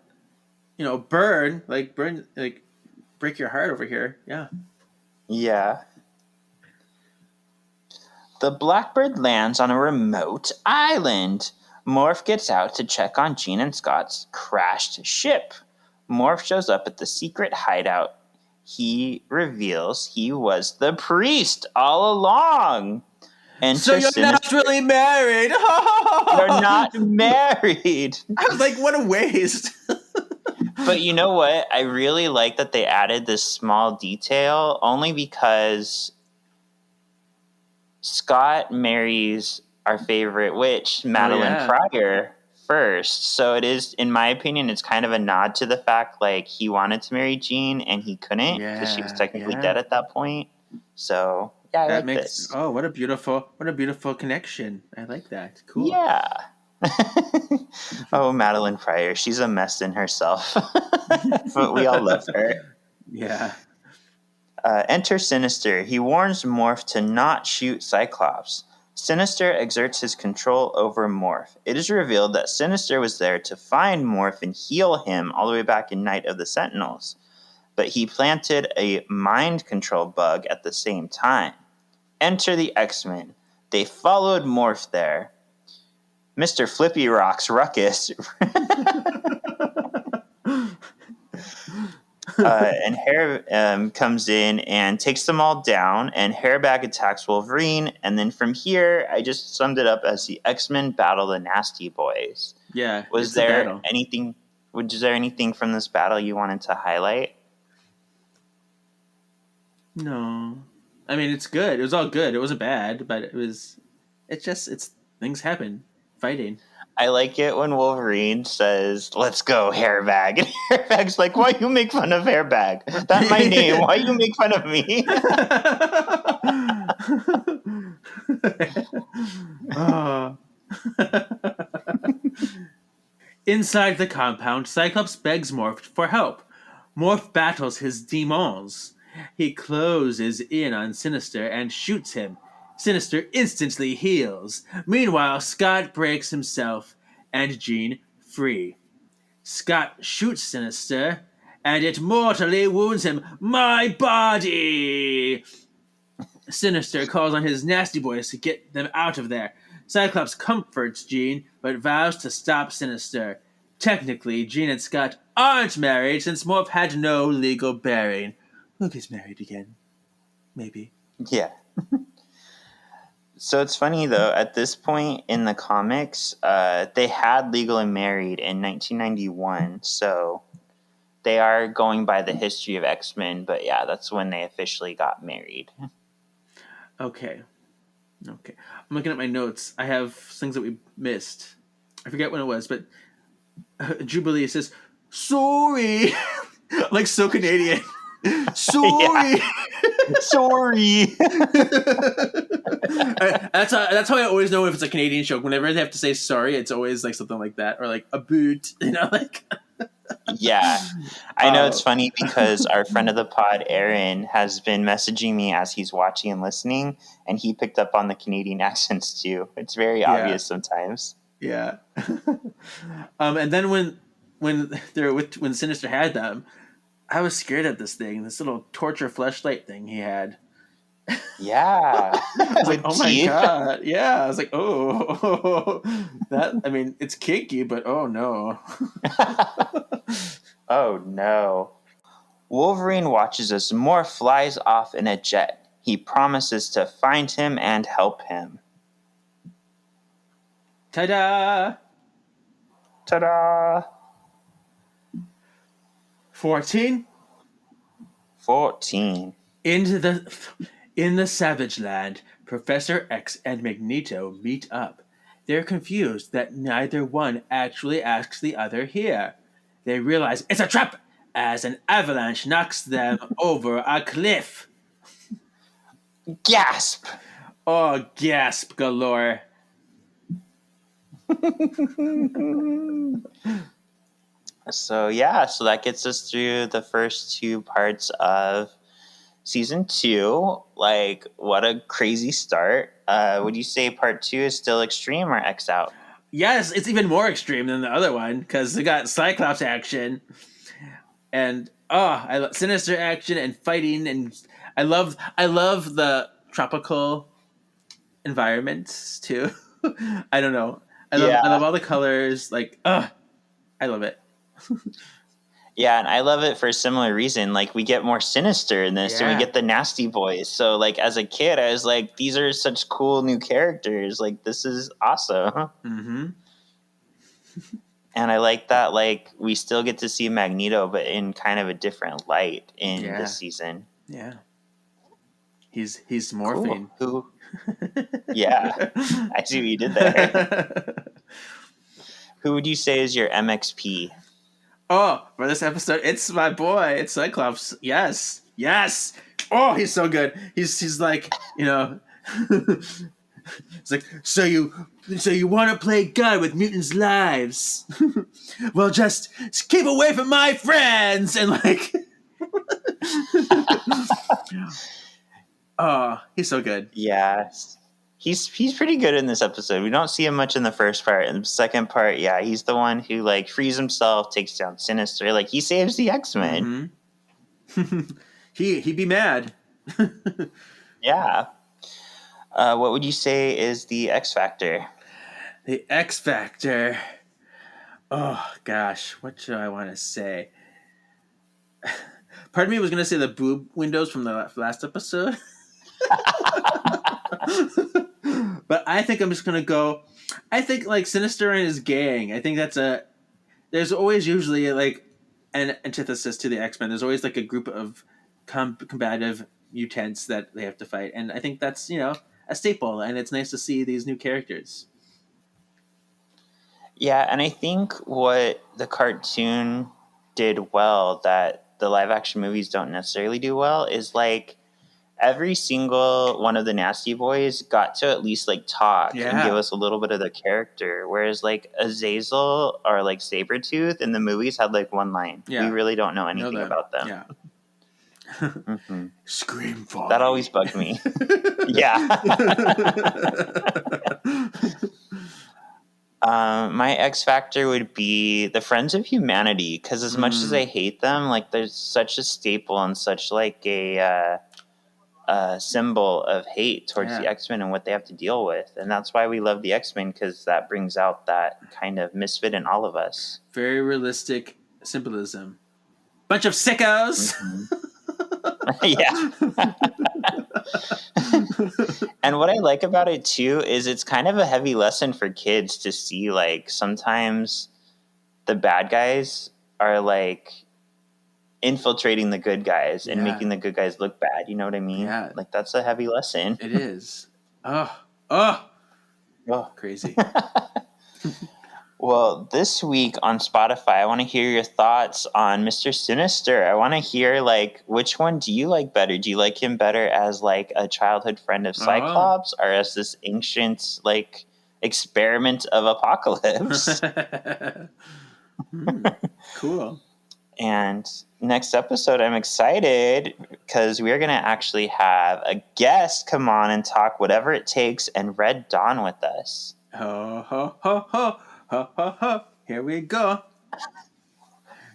burn, like, break your heart over here. Yeah. Yeah. The Blackbird lands on a remote island. Morph gets out to check on Jean and Scott's crashed ship. Morph shows up at the secret hideout. He reveals he was the priest all along. Enter So you're not really married! You're not married! I was like, what a waste! But you know what? I really like that they added this small detail only because Scott marries our favorite witch, Madeline Pryor, first. So it is, in my opinion, it's kind of a nod to the fact like he wanted to marry Jean and he couldn't because she was technically dead at that point. So yeah, I That like makes this. what a beautiful connection. I like that. Cool. Yeah. Oh, Madeline Pryor, she's a mess in herself, but we all love her. Yeah. Enter Sinister. He warns Morph to not shoot Cyclops. Sinister exerts his control over Morph. It is revealed that Sinister was there to find Morph and heal him all the way back in Night of the Sentinels, but he planted a mind control bug at the same time. Enter the X-Men. They followed Morph there. Mr. Flippy Rock's Ruckus and Hair comes in and takes them all down, and Hairbag attacks Wolverine, and then from here, I just summed it up as the X-Men battle the Nasty Boys. Yeah. Was there anything from this battle you wanted to highlight? No. I mean, it's good. It was all good. It wasn't bad, but things happen. Fighting. I like it when Wolverine says, "Let's go, Hairbag." And Hairbag's like, "Why you make fun of Hairbag? That's my name. Why you make fun of me?" Oh. Inside the compound, Cyclops begs Morph for help. Morph battles his demons. He closes in on Sinister and shoots him. Sinister instantly heals. Meanwhile, Scott breaks himself and Jean free. Scott shoots Sinister, and it mortally wounds him. My body! Sinister calls on his nasty boys to get them out of there. Cyclops comforts Jean, but vows to stop Sinister. Technically, Jean and Scott aren't married since Morph had no legal bearing. We'll get married again. Maybe. Yeah. So it's funny, though, at this point in the comics, they had Legally Married in 1991, so they are going by the history of X-Men, but yeah, that's when they officially got married. Okay. I'm looking at my notes. I have things that we missed. I forget when it was, but Jubilee says, "Sorry." Like so Canadian. Sorry. Sorry. That's how I always know if it's a Canadian show. Whenever they have to say sorry, it's always like something like that, or like a boot, like. Yeah, I know it's funny because our friend of the pod, Aaron, has been messaging me as he's watching and listening, and he picked up on the Canadian accents too. It's very obvious sometimes. Yeah. And then when Sinister had them, I was scared of this thing, this little torture fleshlight thing he had. Yeah. I was like, oh my god. Yeah. I was like, oh, that, I mean, it's kinky, but oh no. Oh no. Wolverine watches as Morph flies off in a jet. He promises to find him and help him. Ta-da! Ta-da! 14? 14. In the Savage Land, Professor X and Magneto meet up. They're confused that neither one actually asks the other here. They realize it's a trap as an avalanche knocks them over a cliff. Gasp! Oh, gasp galore. So that gets us through the first two parts of season 2. Like, what a crazy start. Would you say part 2 is still extreme or X out? Yes, it's even more extreme than the other one because they got Cyclops action and I love Sinister action and fighting, and I love the tropical environments too. I don't know. I love all the colors. Like, I love it. Yeah, and I love it for a similar reason. Like, we get more Sinister in this, and we get the Nasty Boys. So, like, as a kid, I was like, these are such cool new characters. Like, this is awesome. Mm-hmm. And I like that, like, we still get to see Magneto, but in kind of a different light in this season. Yeah. He's morphing. Cool. Yeah, I see what you did there. Who would you say is your MXP? Oh, for this episode, it's my boy. It's Cyclops. Yes. Yes. Oh, he's so good. He's like, it's like, so you want to play God with mutants' lives? Well, just keep away from my friends. And like, oh, he's so good. Yes. He's pretty good in this episode. We don't see him much in the first part. In the second part, yeah, he's the one who like frees himself, takes down Sinister. Like he saves the X-Men. Mm-hmm. He'd be mad. Yeah. What would you say is the X Factor? The X Factor. Oh gosh, what should I want to say? Part of me was going to say the boob windows from the last episode. But I think I'm just going to go. I think like Sinister and his gang. I think there's always usually like an antithesis to the X-Men. There's always like a group of combative mutants that they have to fight. And I think that's, a staple. And it's nice to see these new characters. Yeah, and I think what the cartoon did well that the live action movies don't necessarily do well is like every single one of the Nasty Boys got to at least like talk and give us a little bit of the character. Whereas like Azazel or like Sabretooth in the movies had like one line. Yeah. We really don't know anything about them. Yeah. Mm-hmm. Scream for that always bugged me. Yeah. My X Factor would be the Friends of Humanity, because as much as I hate them, like there's such a staple and such like a symbol of hate towards the X-Men and what they have to deal with, and that's why we love the X-Men, because that brings out that kind of misfit in all of us. Very realistic symbolism. Bunch of sickos. Yeah. And what I like about it too is it's kind of a heavy lesson for kids to see, like sometimes the bad guys are like infiltrating the good guys and making the good guys look bad. You know what I mean? Yeah. Like that's a heavy lesson. It is. Oh, crazy. Well, this week on Spotify, I want to hear your thoughts on Mr. Sinister. I want to hear, like, which one do you like better? Do you like him better as, like, a childhood friend of Cyclops or as this ancient, like, experiment of Apocalypse? Cool. And next episode, I'm excited because we're going to actually have a guest come on and talk whatever it takes and Red Dawn with us. Ho, ho, ho, ho. Ho, ho, ho. Here we go.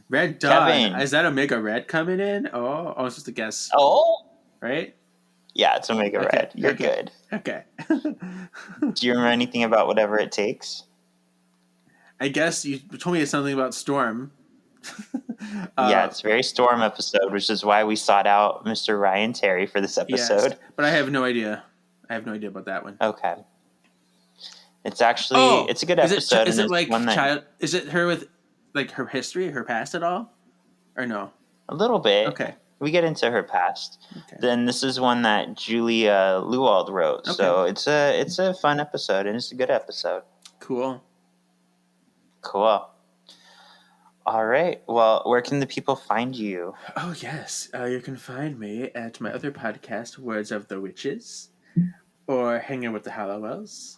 Red Dawn. Kevin. Is that Omega Red coming in? Oh, it's just a guess. Oh. Right? Yeah, it's Omega Red. You're good. Okay. Do you remember anything about whatever it takes? I guess you told me something about Storm. Yeah, it's a very Storm episode, which is why we sought out Mr. Ryan Terry for this episode. Yes, but I have no idea. I have no idea about that one. Okay. It's actually it's a good episode. Is it like child? Is it her with like her history, her past at all, or no? A little bit. Okay. We get into her past. Okay. Then this is one that Julia Lewald wrote. Okay. So it's a fun episode and it's a good episode. Cool. All right. Well, where can the people find you? Oh yes, you can find me at my other podcast, Words of the Witches, or Hanging with the Hallowells.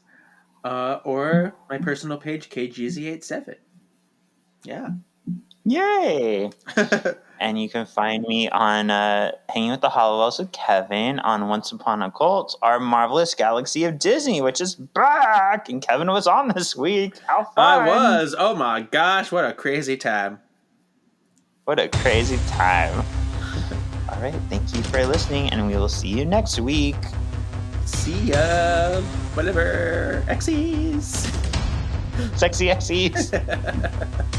Or my personal page, KGZ87. Yeah. Yay! And you can find me on Hanging with the Hollowells with Kevin on Once Upon a Cult, our Marvelous Galaxy of Disney, which is back! And Kevin was on this week. How fun! I was! Oh my gosh, what a crazy time. What a crazy time. All right, thank you for listening, and we will see you next week. See ya! Whatever. Xyz! Sexy Xyz!